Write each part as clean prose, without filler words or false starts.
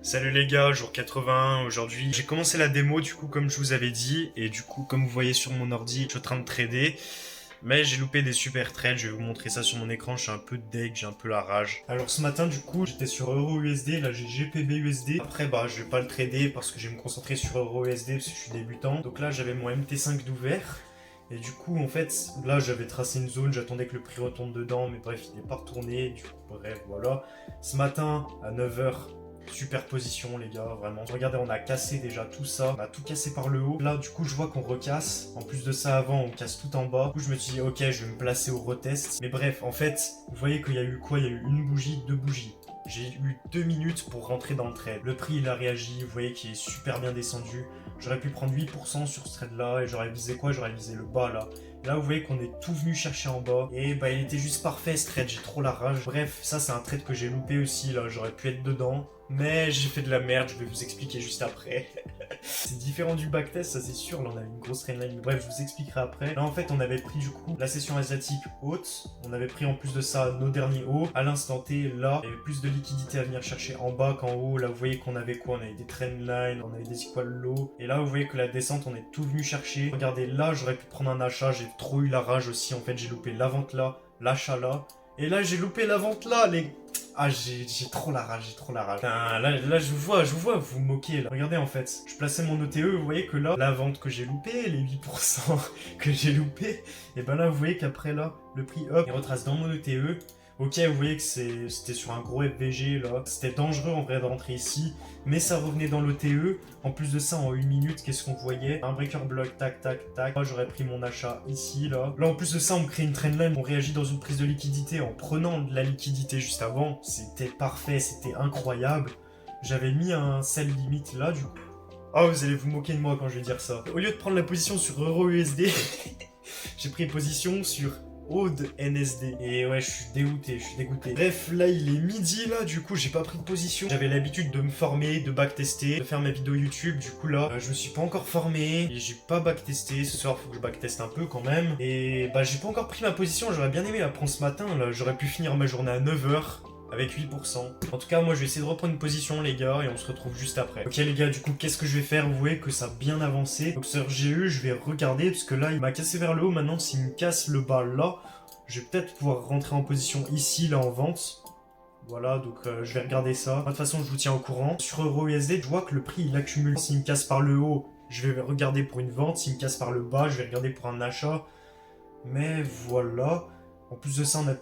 Salut les gars, jour 81 aujourd'hui. J'ai commencé la démo du coup comme je vous avais dit et du coup comme vous voyez sur mon ordi, je suis en train de trader. Mais j'ai loupé des super trades, je vais vous montrer ça sur mon écran, je suis un peu deg, j'ai un peu la rage. Alors ce matin du coup j'étais sur EuroUSD, là j'ai GPBUSD. Après bah je vais pas le trader parce que je vais me concentrer sur EuroUSD parce que je suis débutant. Donc là j'avais mon MT5 d'ouvert. Et du coup en fait là j'avais tracé une zone, j'attendais que le prix retombe dedans, mais bref il n'est pas retourné. Du coup bref voilà. Ce matin à 9h. Super position les gars, vraiment. Regardez, on a cassé déjà tout ça. On a tout cassé par le haut. Là, du coup, je vois qu'on recasse. En plus de ça, avant, on casse tout en bas. Du coup, je me suis dit, ok, je vais me placer au retest. Mais bref, en fait, vous voyez qu'il y a eu quoi? Il y a eu une bougie, deux bougies. J'ai eu 2 minutes pour rentrer dans le trade. Le prix, il a réagi. Vous voyez qu'il est super bien descendu. J'aurais pu prendre 8% sur ce trade-là. Et j'aurais visé quoi? J'aurais visé le bas, là. Là, vous voyez qu'on est tout venu chercher en bas. Et bah, il était juste parfait, ce trade. J'ai trop la rage. Bref, ça, c'est un trade que j'ai loupé aussi, là. J'aurais pu être dedans. Mais j'ai fait de la merde, je vais vous expliquer juste après. C'est différent du backtest, ça c'est sûr. Là, on avait une grosse trendline. Bref, je vous expliquerai après. Là, en fait, on avait pris du coup la session asiatique haute. On avait pris en plus de ça nos derniers hauts. À l'instant T, là, il y avait plus de liquidité à venir chercher en bas qu'en haut. Là, vous voyez qu'on avait quoi? On avait des trendlines, on avait des equal low. Et là, vous voyez que la descente, on est tout venu chercher. Regardez, là, j'aurais pu prendre un achat. J'ai trop eu la rage aussi. En fait, j'ai loupé la vente là, l'achat là. Et là, j'ai loupé la vente là, les... Ah, j'ai trop la rage, j'ai trop la rage. Putain, là, je vous vois, vous vous moquez, là. Regardez, en fait, je plaçais mon OTE, vous voyez que là, la vente que j'ai loupée, les 8% que j'ai loupé, et ben là, vous voyez qu'après, là, le prix, hop, il retrace dans mon OTE. Ok, vous voyez que c'était sur un gros FVG, là. C'était dangereux, en vrai, de rentrer ici. Mais ça revenait dans l'OTE. En plus de ça, en 1 minute, qu'est-ce qu'on voyait? Un breaker block, tac, tac, tac. Là, j'aurais pris mon achat ici, là. Là, en plus de ça, on crée une trendline. On réagit dans une prise de liquidité en prenant de la liquidité juste avant. C'était parfait, c'était incroyable. J'avais mis un sell limite là, du coup. Ah, vous allez vous moquer de moi quand je vais dire ça. Au lieu de prendre la position sur EuroUSD, j'ai pris position sur Aude NSD. Et ouais, je suis dégoûté, je suis dégoûté. Bref, là, il est midi, là, du coup, j'ai pas pris de position. J'avais l'habitude de me former, de backtester, de faire mes vidéos YouTube. Du coup, là, je me suis pas encore formé et j'ai pas backtesté. Ce soir, faut que je backteste un peu quand même. Et bah, j'ai pas encore pris ma position. J'aurais bien aimé la prendre ce matin, là. J'aurais pu finir ma journée à 9h. Avec 8%. En tout cas, moi, je vais essayer de reprendre une position, les gars, et on se retrouve juste après. Ok, les gars, du coup, qu'est-ce que je vais faire? Vous voyez que ça a bien avancé. Donc, sur GE, je vais regarder, parce que là, il m'a cassé vers le haut. Maintenant, s'il me casse le bas là, je vais peut-être pouvoir rentrer en position ici, là, en vente. Voilà, donc je vais regarder ça. De toute façon, je vous tiens au courant. Sur EuroUSD, je vois que le prix, il accumule. S'il me casse par le haut, je vais regarder pour une vente. S'il me casse par le bas, je vais regarder pour un achat. Mais voilà. En plus de ça, on a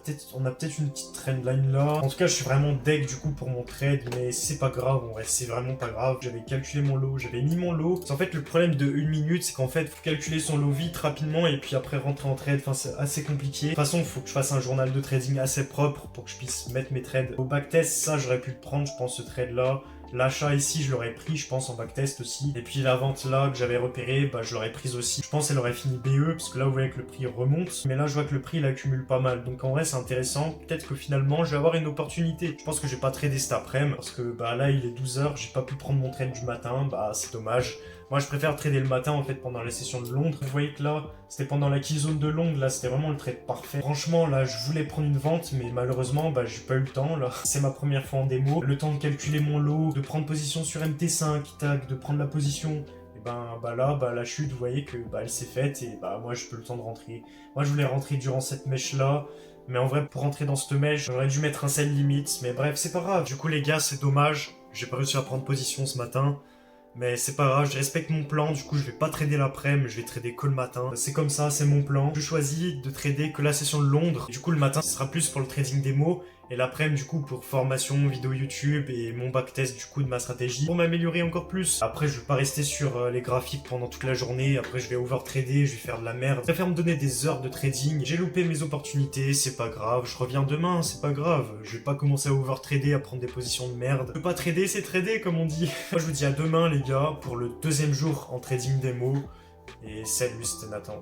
peut-être une petite trendline là. En tout cas, je suis vraiment deg du coup pour mon trade, mais c'est pas grave, en vrai, c'est vraiment pas grave. J'avais calculé mon lot, j'avais mis mon lot. En fait, le problème de 1 minute, c'est qu'en fait, faut calculer son lot vite, rapidement, et puis après rentrer en trade. Enfin, c'est assez compliqué. De toute façon, il faut que je fasse un journal de trading assez propre pour que je puisse mettre mes trades. Au backtest, ça, j'aurais pu le prendre, je pense, ce trade là. L'achat ici, je l'aurais pris, je pense, en backtest aussi. Et puis la vente là, que j'avais repérée, bah, je l'aurais prise aussi. Je pense qu'elle aurait fini BE, parce que là, vous voyez que le prix remonte. Mais là, je vois que le prix, il accumule pas mal. Donc en vrai, c'est intéressant. Peut-être que finalement, je vais avoir une opportunité. Je pense que je vais pas trader cet après-midi, parce que bah là, il est 12h, j'ai pas pu prendre mon trade du matin. Bah, c'est dommage. Moi, je préfère trader le matin, en fait, pendant la session de Londres. Vous voyez que là, c'était pendant la kill zone de Londres. Là, c'était vraiment le trade parfait. Franchement, là, je voulais prendre une vente, mais malheureusement, bah, j'ai pas eu le temps, là. C'est ma première fois en démo. Le temps de calculer mon lot, de prendre position sur MT5, tac, de prendre la position. Et bah là, bah, la chute, vous voyez que, bah, elle s'est faite. Et bah, moi, j'ai peu le temps de rentrer. Moi, je voulais rentrer durant cette mèche-là. Mais en vrai, pour rentrer dans cette mèche, j'aurais dû mettre un sell limite. Mais bref, c'est pas grave. Du coup, les gars, c'est dommage. J'ai pas réussi à prendre position ce matin. Mais c'est pas grave, je respecte mon plan, du coup je vais pas trader l'après-midi, mais je vais trader que le matin. C'est comme ça, c'est mon plan. Je choisis de trader que la session de Londres. Du coup le matin, ce sera plus pour le trading démo. Et l'après-midi, du coup, pour formation, vidéo YouTube et mon backtest, du coup, de ma stratégie. Pour m'améliorer encore plus. Après, je vais pas rester sur les graphiques pendant toute la journée. Après, je vais overtrader, je vais faire de la merde. Je préfère me donner des heures de trading. J'ai loupé mes opportunités, c'est pas grave. Je reviens demain, c'est pas grave. Je vais pas commencer à overtrader, à prendre des positions de merde. Je peux pas trader, c'est trader, comme on dit. Moi, je vous dis à demain, les gars, pour le 2e jour en trading démo. Et salut, c'était Nathan.